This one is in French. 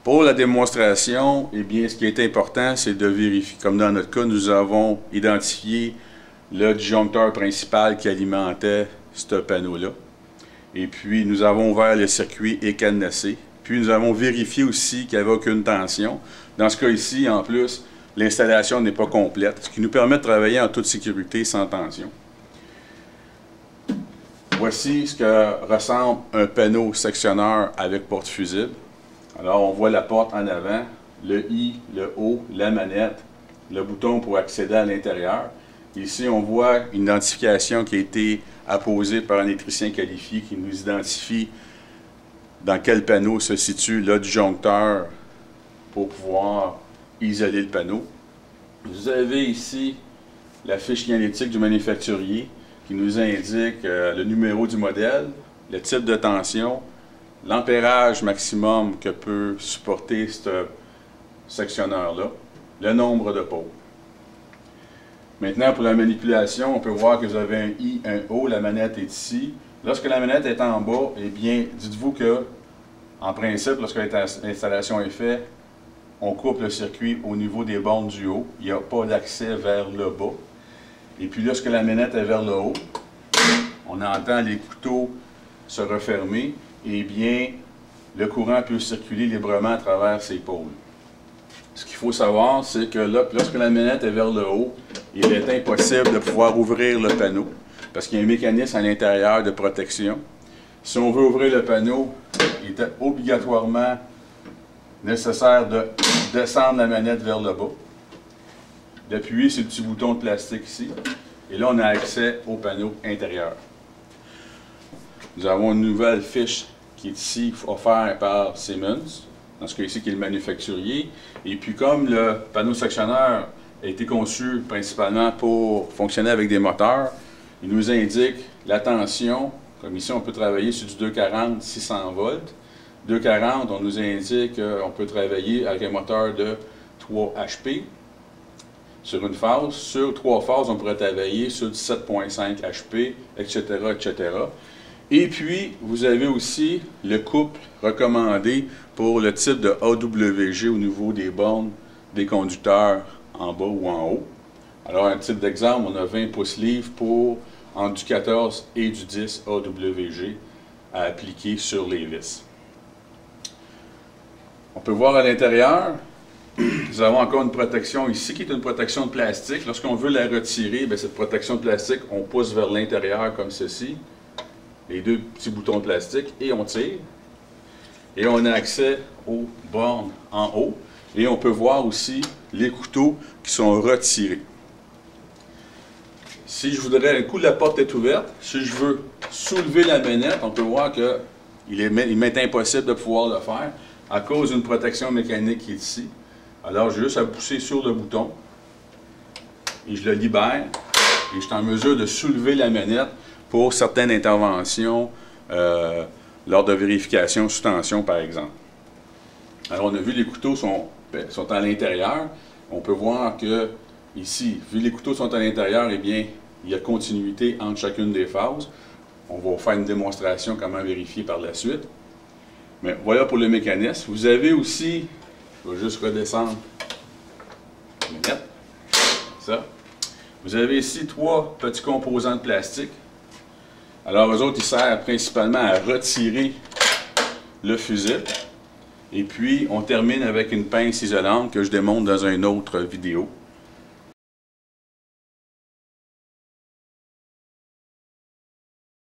Pour la démonstration, eh bien, ce qui est important, c'est de vérifier. Comme dans notre cas, nous avons identifié le disjoncteur principal qui alimentait ce panneau-là. Et puis, nous avons ouvert le circuit et cadenassé. Puis, nous avons vérifié aussi qu'il n'y avait aucune tension. Dans ce cas ici, en plus, l'installation n'est pas complète, ce qui nous permet de travailler en toute sécurité sans tension. Voici ce que ressemble un panneau sectionneur avec porte fusible. Alors, on voit la porte en avant, le I, le O, la manette, le bouton pour accéder à l'intérieur. Ici, on voit une identification qui a été apposée par un électricien qualifié qui nous identifie dans quel panneau se situe le disjoncteur pour pouvoir isoler le panneau. Vous avez ici la fiche signalétique du manufacturier qui nous indique le numéro du modèle, le type de tension, l'ampérage maximum que peut supporter ce sectionneur-là, le nombre de pôles. Maintenant, pour la manipulation, on peut voir que vous avez un I, un O, la manette est ici. Lorsque la manette est en bas, eh bien, dites-vous que, en principe, lorsque l'installation est faite, on coupe le circuit au niveau des bornes du haut. Il n'y a pas d'accès vers le bas. Et puis, lorsque la manette est vers le haut, on entend les couteaux se refermer. Eh bien, le courant peut circuler librement à travers ces pôles. Ce qu'il faut savoir, c'est que lorsque la manette est vers le haut, il est impossible de pouvoir ouvrir le panneau parce qu'il y a un mécanisme à l'intérieur de protection. Si on veut ouvrir le panneau, il est obligatoirement nécessaire de descendre la manette vers le bas, d'appuyer sur le petit bouton de plastique ici, et là on a accès au panneau intérieur. Nous avons une nouvelle fiche qui est ici offerte par Siemens, dans ce cas-ci qui est le manufacturier. Et puis comme le panneau sectionneur a été conçu principalement pour fonctionner avec des moteurs, il nous indique la tension. Comme ici, on peut travailler sur du 240 600 volts. 240, on nous indique qu'on peut travailler avec un moteur de 3 HP sur une phase. Sur 3 phases, on pourrait travailler sur du 7.5 HP, etc., etc. Et puis, vous avez aussi le couple recommandé pour le type de AWG au niveau des bornes des conducteurs en bas ou en haut. Alors, un type d'exemple, on a 20 pouces-livres pour entre du 14 et du 10 AWG à appliquer sur les vis. On peut voir à l'intérieur, nous avons encore une protection ici qui est une protection de plastique. Lorsqu'on veut la retirer, bien, cette protection de plastique, on pousse vers l'intérieur comme ceci, les deux petits boutons de plastique, et on tire. Et on a accès aux bornes en haut. Et on peut voir aussi les couteaux qui sont retirés. Si je voudrais, un coup la porte est ouverte, si je veux soulever la manette, on peut voir qu'il m'est impossible de pouvoir le faire à cause d'une protection mécanique qui est ici. Alors j'ai juste à pousser sur le bouton et je le libère et je suis en mesure de soulever la manette pour certaines interventions lors de vérification sous tension par exemple. Alors on a vu les couteaux sont à l'intérieur. On peut voir que ici, vu que les couteaux sont à l'intérieur, eh bien, il y a continuité entre chacune des phases. On va faire une démonstration comment vérifier par la suite. Mais voilà pour le mécanisme. Vous avez aussi, je vais juste redescendre la manette, ça. Vous avez ici 3 petits composants de plastique. Alors, eux autres, ils servent principalement à retirer le fusible. Et puis, on termine avec une pince isolante que je démontre dans une autre vidéo.